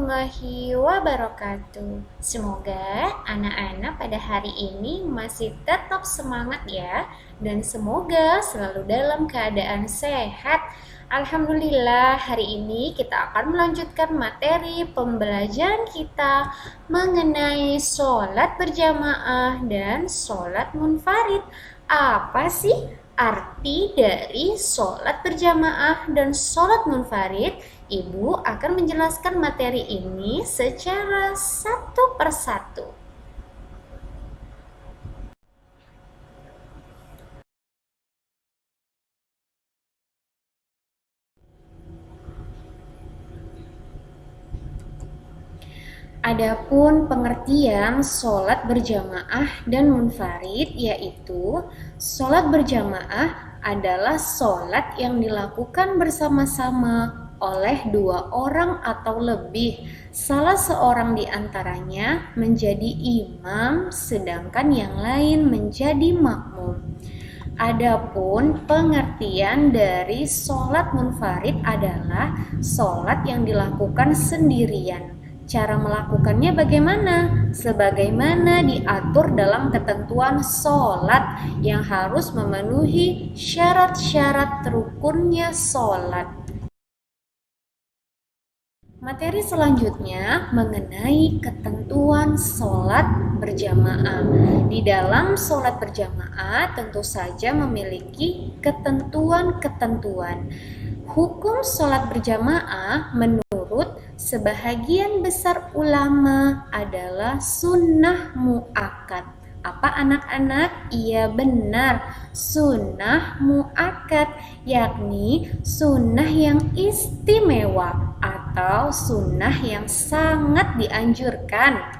warahmatullahi wabarakatuh. Semoga anak-anak pada hari ini masih tetap semangat ya, dan semoga selalu dalam keadaan sehat. Alhamdulillah, hari ini kita akan melanjutkan materi pembelajaran kita mengenai sholat berjamaah dan sholat munfarid. Apa sih arti dari sholat berjamaah dan sholat munfarid? Ibu akan menjelaskan materi ini secara satu persatu. Adapun pengertian sholat berjamaah dan munfarid, yaitu sholat berjamaah adalah sholat yang dilakukan bersama-sama oleh dua orang atau lebih, salah seorang di antaranya menjadi imam sedangkan yang lain menjadi makmum. Adapun pengertian dari sholat munfarid adalah sholat yang dilakukan sendirian. Cara melakukannya bagaimana? Sebagaimana diatur dalam ketentuan sholat yang harus memenuhi syarat-syarat rukunnya sholat. Materi selanjutnya mengenai ketentuan sholat berjamaah. Di dalam sholat berjamaah tentu saja memiliki ketentuan-ketentuan. Hukum sholat berjamaah menurut sebahagian besar ulama adalah sunnah muakkad. Apa anak-anak? Iya benar, sunnah muakkad, yakni sunnah yang istimewa atau sunnah yang sangat dianjurkan.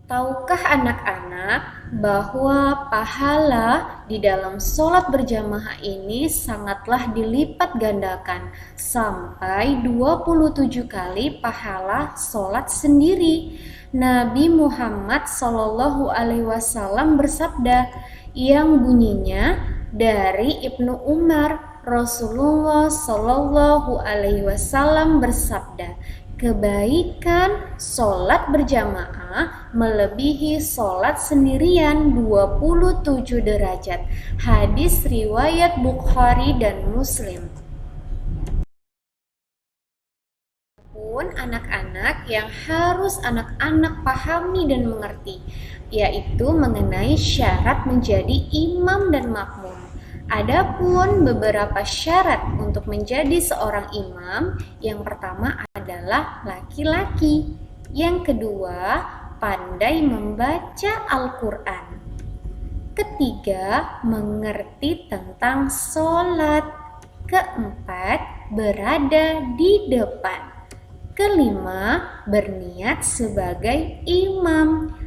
Tahukah anak-anak bahwa pahala di dalam sholat berjamaah ini sangatlah dilipat gandakan sampai 27 kali pahala sholat sendiri. Nabi Muhammad SAW bersabda yang bunyinya dari Ibnu Umar, Rasulullah SAW bersabda, kebaikan sholat berjamaah melebihi sholat sendirian 27 derajat. Hadis riwayat Bukhari dan Muslim. Pun anak-anak yang harus anak-anak pahami dan mengerti, yaitu mengenai syarat menjadi imam dan makmum. Adapun beberapa syarat untuk menjadi seorang imam, yang pertama adalah laki-laki, yang kedua pandai membaca Al-Quran, ketiga mengerti tentang sholat, keempat berada di depan, kelima berniat sebagai imam.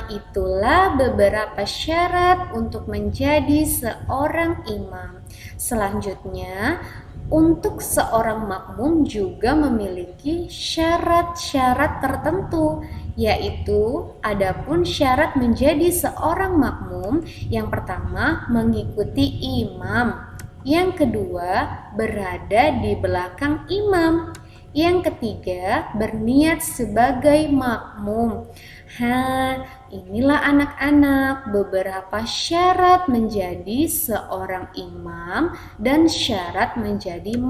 Itulah beberapa syarat untuk menjadi seorang imam. Selanjutnya, untuk seorang makmum juga memiliki syarat-syarat tertentu, yaitu adapun syarat menjadi seorang makmum, yang pertama mengikuti imam, yang kedua berada di belakang imam, yang ketiga berniat sebagai makmum. Inilah anak-anak beberapa syarat menjadi seorang imam dan syarat menjadi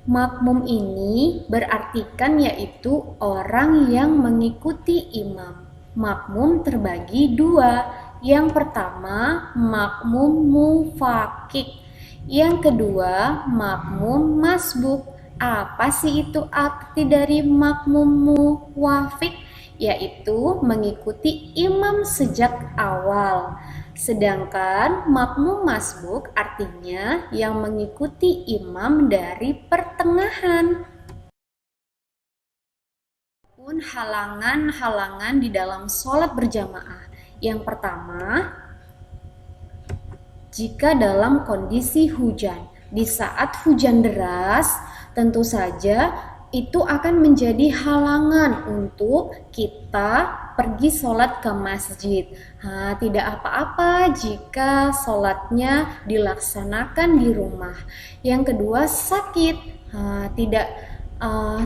makmum. Ini berartikan yaitu orang yang mengikuti imam. Makmum terbagi dua. Yang pertama makmum mufakik, yang kedua makmum masbuk. Apa sih itu arti dari makmum muwafiq? Yaitu mengikuti imam sejak awal. Sedangkan makmum masbuk artinya yang mengikuti imam dari pertengahan. Pun halangan-halangan di dalam sholat berjamaah. Yang pertama, jika dalam kondisi hujan, di saat hujan deras, tentu saja itu akan menjadi halangan untuk kita pergi sholat ke masjid. Tidak apa-apa jika sholatnya dilaksanakan di rumah. Yang kedua, sakit. Tidak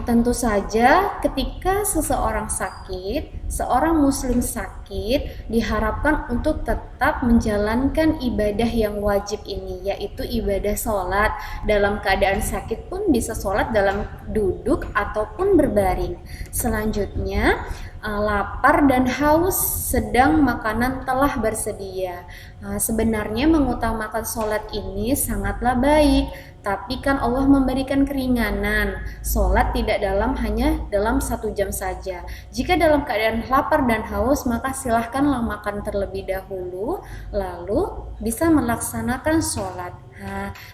Tentu saja ketika seseorang sakit, seorang muslim sakit, diharapkan untuk tetap menjalankan ibadah yang wajib ini, yaitu ibadah sholat. Dalam keadaan sakit pun bisa sholat dalam duduk ataupun berbaring. Selanjutnya, lapar dan haus sedang makanan telah bersedia. Sebenarnya mengutamakan sholat ini sangatlah baik, tapi kan Allah memberikan keringanan. Sholat tidak hanya dalam 1 jam saja. Jika dalam keadaan lapar dan haus, maka silahkanlah makan terlebih dahulu, lalu bisa melaksanakan sholat.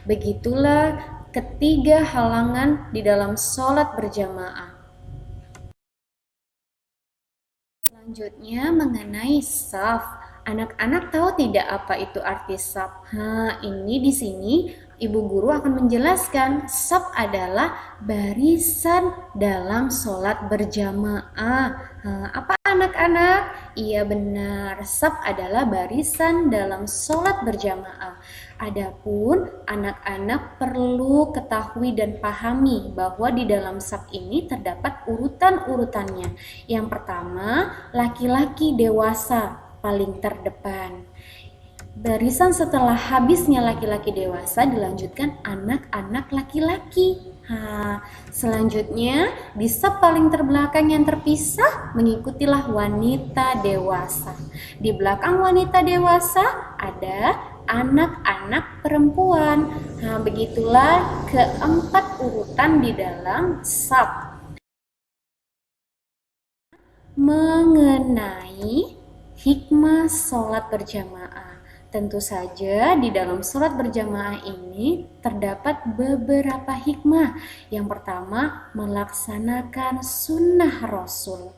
Begitulah ketiga halangan di dalam sholat berjamaah. Selanjutnya mengenai saf. Anak-anak tahu tidak apa itu arti saf? Ini di sini Ibu guru akan menjelaskan. Saf adalah barisan dalam sholat berjamaah. Apa anak-anak? Iya benar, saf adalah barisan dalam sholat berjamaah. Adapun anak-anak perlu ketahui dan pahami bahwa di dalam saf ini terdapat urutan-urutannya. Yang pertama, laki-laki dewasa paling terdepan. Barisan setelah habisnya laki-laki dewasa dilanjutkan anak-anak laki-laki. Selanjutnya di saf paling terbelakang yang terpisah mengikutilah wanita dewasa. Di belakang wanita dewasa ada anak-anak perempuan. Begitulah keempat urutan di dalam saf. Mengenai hikmah sholat berjamaah. Tentu saja di dalam sholat berjamaah ini terdapat beberapa hikmah. Yang pertama, melaksanakan sunnah Rasul.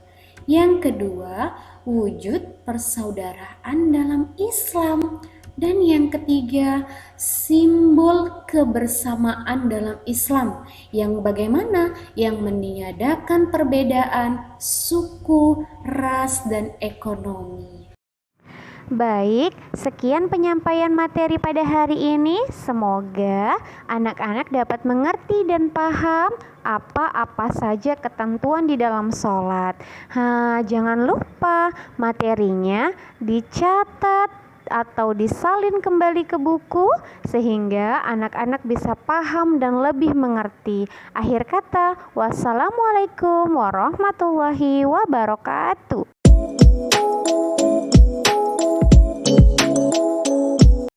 Yang kedua, wujud persaudaraan dalam Islam. Dan yang ketiga, simbol kebersamaan dalam Islam. Yang bagaimana? Yang meniadakan perbedaan suku, ras, dan ekonomi. Baik, sekian penyampaian materi pada hari ini. Semoga anak-anak dapat mengerti dan paham apa-apa saja ketentuan di dalam sholat. Jangan lupa materinya dicatat atau disalin kembali ke buku sehingga anak-anak bisa paham dan lebih mengerti. Akhir kata, wassalamualaikum warahmatullahi wabarakatuh.